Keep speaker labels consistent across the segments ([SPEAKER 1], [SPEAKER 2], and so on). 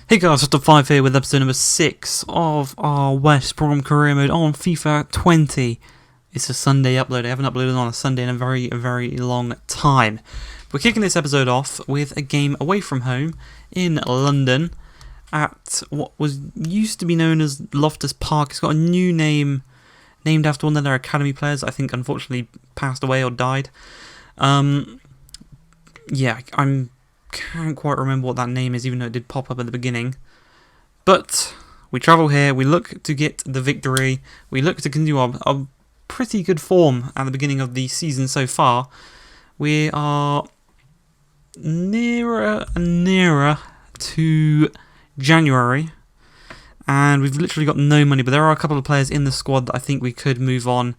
[SPEAKER 1] Hey guys, Just 5 here with episode number 6 of our West Brom career mode on FIFA 20. It's a Sunday upload. I haven't uploaded on a Sunday in a very long time. We're kicking this episode off with a game away from home in London at what was used to be known as Loftus Park. It's got a new name named after one of their academy players. I think unfortunately passed away or died. Can't quite remember what that name is, even though it did pop up at the beginning. But we travel here, we look to get the victory, we look to continue our pretty good form at the beginning of the season so far. We are nearer and nearer to January, and we've literally got no money, but there are a couple of players in the squad that I think we could move on,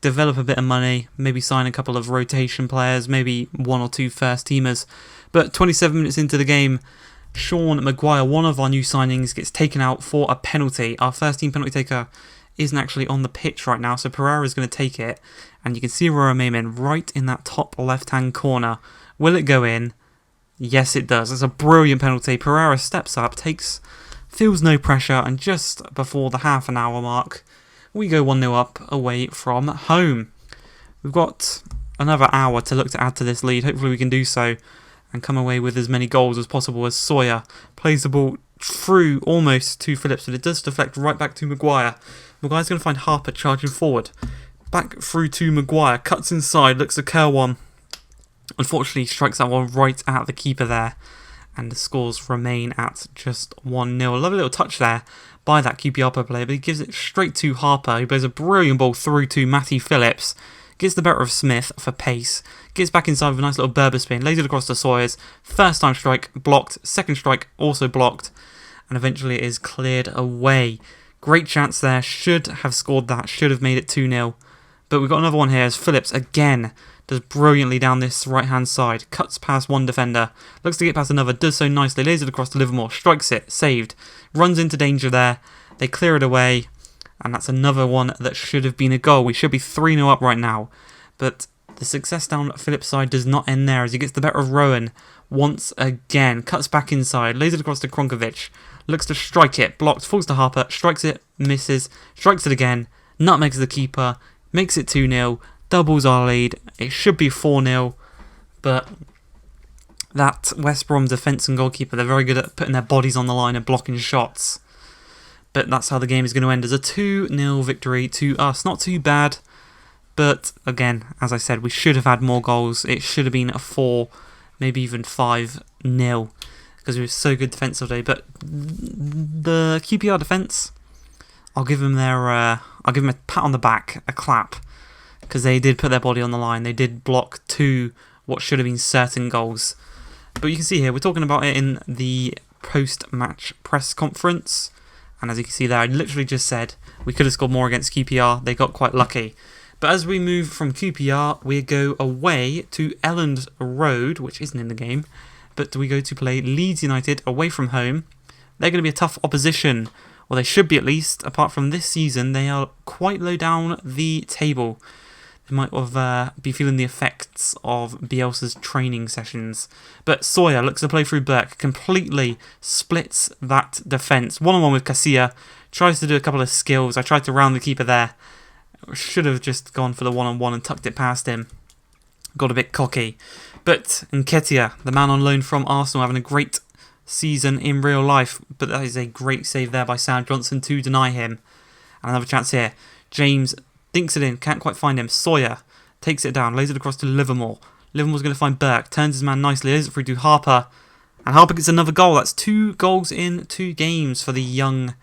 [SPEAKER 1] develop a bit of money, maybe sign a couple of rotation players, maybe one or two first teamers. But 27 minutes into the game, Sean Maguire, one of our new signings, gets taken out for a penalty. Our first team penalty taker isn't actually on the pitch right now, so Pereira is going to take it. And you can see Aurora Mayman right in that top left-hand corner. Will it go in? Yes, it does. It's a brilliant penalty. Pereira steps up, feels no pressure, and just before the half an hour mark, we go 1-0 up away from home. We've got another hour to look to add to this lead. Hopefully we can do so and come away with as many goals as possible as Sawyer plays the ball through almost to Phillips, but it does deflect right back to Maguire. Maguire's going to find Harper charging forward. Back through to Maguire, cuts inside, looks to curl one. Unfortunately, strikes that one right at the keeper there, and the scores remain at just 1-0. A lovely little touch there by that QPR player, but he gives it straight to Harper, who plays a brilliant ball through to Matty Phillips. Gets the better of Smith for pace, gets back inside with a nice little Berber spin, lays it across to Sawyers. First time strike blocked, second strike also blocked, and eventually it is cleared away. Great chance there, should have scored that, should have made it 2-0. But we've got another one here as Phillips again does brilliantly down this right hand side, cuts past one defender, looks to get past another, does so nicely, lays it across to Livermore, strikes it, saved, runs into danger there, they clear it away. And that's another one that should have been a goal. We should be 3-0 up right now. But the success down Phillips' side does not end there as he gets the better of Rowan once again. Cuts back inside, lays it across to Kronkovic. Looks to strike it, blocked, falls to Harper, strikes it, misses, strikes it again. Nutmegs the keeper, makes it 2-0, doubles our lead. It should be 4-0. But that West Brom defence and goalkeeper, they're very good at putting their bodies on the line and blocking shots. But that's how the game is going to end, as a 2-0 victory to us. Not too bad, but again, as I said, we should have had more goals. It should have been a 4, maybe even 5-0, because we were so good defensively. But the QPR defence, I'll give them a pat on the back, a clap, because they did put their body on the line. They did block 2 what should have been certain goals. But you can see here, we're talking about it in the post-match press conference. And as you can see there, I literally just said we could have scored more against QPR. They got quite lucky. But as we move from QPR, we go away to Elland Road, which isn't in the game. But we go to play Leeds United away from home. They're going to be a tough opposition. Well, they should be at least. Apart from this season, they are quite low down the table. They might have be feeling the effects of Bielsa's training sessions. But Sawyer looks to play through Burke, completely splits that defence. One-on-one with Casilla, tries to do a couple of skills. I tried to round the keeper there. Should have just gone for the one-on-one and tucked it past him. Got a bit cocky. But Nketiah, the man on loan from Arsenal, having a great season in real life. But that is a great save there by Sam Johnson to deny him. And another chance here. James dinks it in, can't quite find him. Sawyer takes it down, lays it across to Livermore. Livermore's going to find Burke, turns his man nicely, lays it through to Harper. And Harper gets another goal. That's 2 goals in 2 games for the young,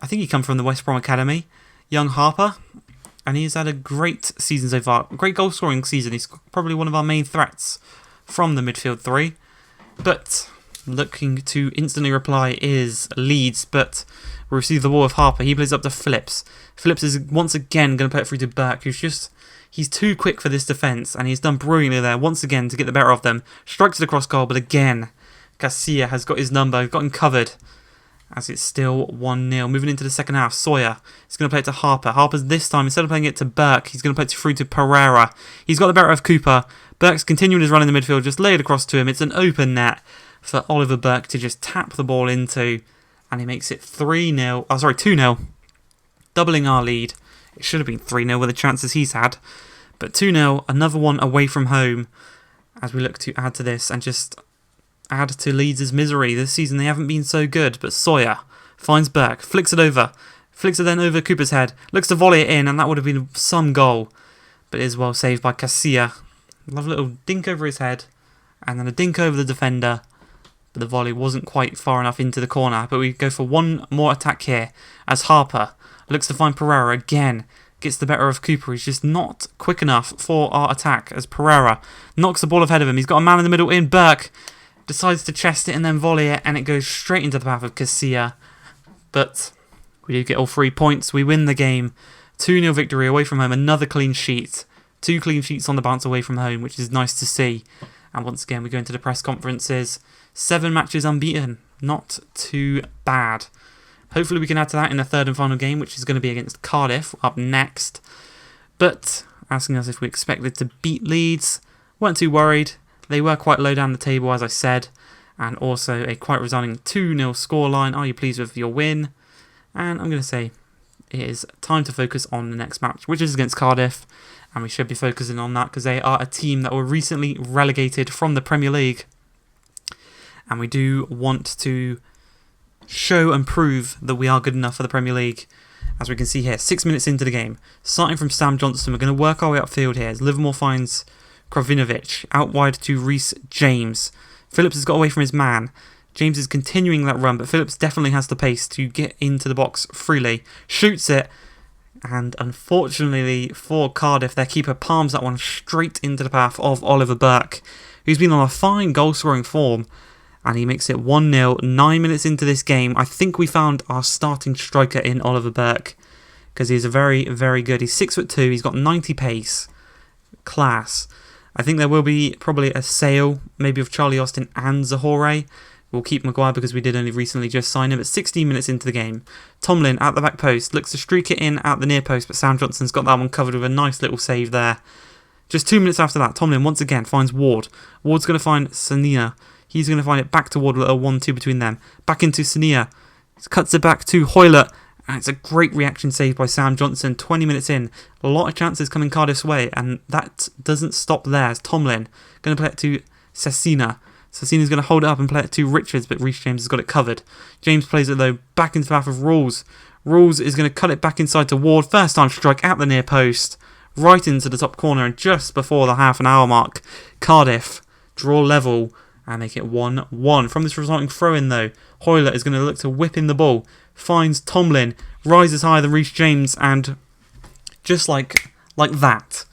[SPEAKER 1] I think he come from the West Brom Academy, young Harper. And he's had a great season so far. Great goal scoring season. He's probably one of our main threats from the midfield 3. But looking to instantly reply is Leeds, but we receive the ball of Harper. He plays up to Phillips. Phillips is once again going to put it through to Burke, he's too quick for this defence, and he's done brilliantly there once again to get the better of them. Strikes it across goal, but again, Casilla has got his number, got him covered, as it's still 1-0. Moving into the second half, Sawyer is going to play it to Harper. Harper's this time, instead of playing it to Burke, he's going to play it through to Pereira. He's got the better of Cooper. Burke's continuing his run in the midfield, just lay it across to him. It's an open net. for Oliver Burke to just tap the ball into, and he makes it 3-0. Oh, sorry, 2-0, doubling our lead. It should have been 3-0 with the chances he's had, but 2-0, another one away from home, as we look to add to this and just add to Leeds' misery. This season they haven't been so good, but Sawyer finds Burke, flicks it then over Cooper's head, looks to volley it in, and that would have been some goal, but it is well saved by Casilla. Love a little dink over his head, and then a dink over the defender, but the volley wasn't quite far enough into the corner. But we go for one more attack here, as Harper looks to find Pereira again, gets the better of Cooper. He's just not quick enough for our attack, as Pereira knocks the ball ahead of him. He's got a man in the middle in Burke, decides to chest it and then volley it, and it goes straight into the path of Casilla. But we do get all 3 points. We win the game. 2-0 victory away from home. Another clean sheet. 2 clean sheets on the bounce away from home, which is nice to see. And once again, we go into the press conferences. 7 matches unbeaten. Not too bad. Hopefully we can add to that in the third and final game, which is going to be against Cardiff up next. But asking us if we expected to beat Leeds, weren't too worried. They were quite low down the table, as I said, and also a quite resounding 2-0 scoreline. Are you pleased with your win? And I'm going to say it is time to focus on the next match, which is against Cardiff, and we should be focusing on that because they are a team that were recently relegated from the Premier League, and we do want to show and prove that we are good enough for the Premier League. As we can see here, 6 minutes into the game, starting from Sam Johnson, we're going to work our way upfield here as Livermore finds Krovinovic out wide to Reece James. Phillips has got away from his man. James is continuing that run, but Phillips definitely has the pace to get into the box freely. Shoots it, and unfortunately for Cardiff, their keeper palms that one straight into the path of Oliver Burke, who's been on a fine goal-scoring form, and he makes it 1-0. 9 minutes into this game, I think we found our starting striker in Oliver Burke, because he's a very, very good. He's 6'2", he's got 90 pace. Class. I think there will be probably a sale, maybe of Charlie Austin and Zahore. We'll keep Maguire because we did only recently just sign him. At 16 minutes into the game, Tomlin at the back post looks to streak it in at the near post, but Sam Johnson's got that one covered with a nice little save there. Just 2 minutes after that, Tomlin once again finds Ward. Ward's going to find Sania. He's going to find it back to Ward with a 1-2 between them. Back into Sania. Cuts it back to Hoylett. And it's a great reaction save by Sam Johnson. 20 minutes in. A lot of chances coming Cardiff's way. And that doesn't stop there. As Tomlin going to play it to Cecina. Cecina's going to hold it up and play it to Richards, but Reece James has got it covered. James plays it though back into the path of Rawls. Rawls is going to cut it back inside to Ward. First time strike at the near post. Right into the top corner, and just before the half an hour mark, Cardiff draw level and make it 1-1. From this resulting throw-in though, Hoylett is going to look to whip in the ball. Finds Tomlin, rises higher than Reece James, and just like that,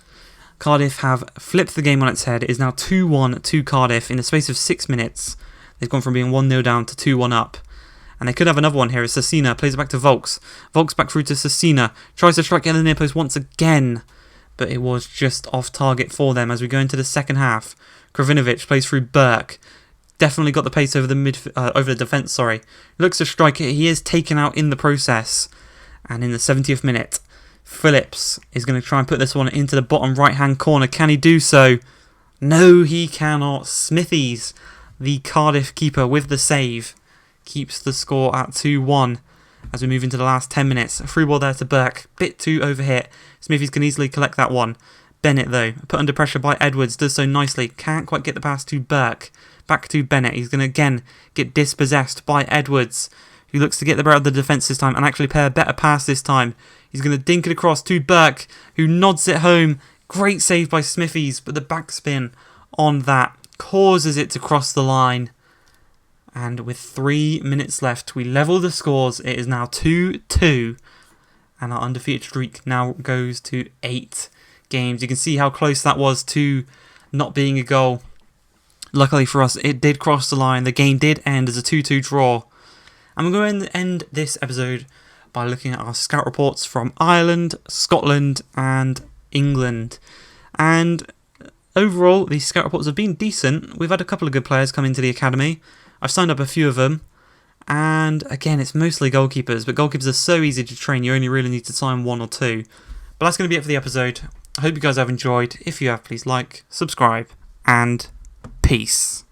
[SPEAKER 1] Cardiff have flipped the game on its head. It is now 2-1 to Cardiff in the space of 6 minutes. They've gone from being 1-0 down to 2-1 up. And they could have another one here as Cecina plays it back to Volks. Volks back through to Cecina. Tries to strike at the near post once again, but it was just off target for them as we go into the second half. Krovinovic plays through Burke. Definitely got the pace over the defence, Looks to strike it. He is taken out in the process. And in the 70th minute, Phillips is going to try and put this one into the bottom right-hand corner. Can he do so? No, he cannot. Smithies, the Cardiff keeper with the save, keeps the score at 2-1 as we move into the last 10 minutes. A free ball there to Burke. Bit too overhit. Smithies can easily collect that one. Bennett, though, put under pressure by Edwards, does so nicely. Can't quite get the pass to Burke. Back to Bennett. He's going to again get dispossessed by Edwards, who looks to get the better of the defence this time and actually play a better pass this time. He's going to dink it across to Burke, who nods it home. Great save by Smithies, but the backspin on that causes it to cross the line. And with 3 minutes left, we level the scores. It is now 2-2, and our undefeated streak now goes to 8 games. You can see how close that was to not being a goal. Luckily for us, it did cross the line. The game did end as a 2-2 draw. And we're going to end this episode by looking at our scout reports from Ireland, Scotland and England. And overall, these scout reports have been decent. We've had a couple of good players come into the academy. I've signed up a few of them. And again, it's mostly goalkeepers. But goalkeepers are so easy to train, you only really need to sign 1 or 2. But that's going to be it for the episode. I hope you guys have enjoyed. If you have, please like, subscribe, and peace.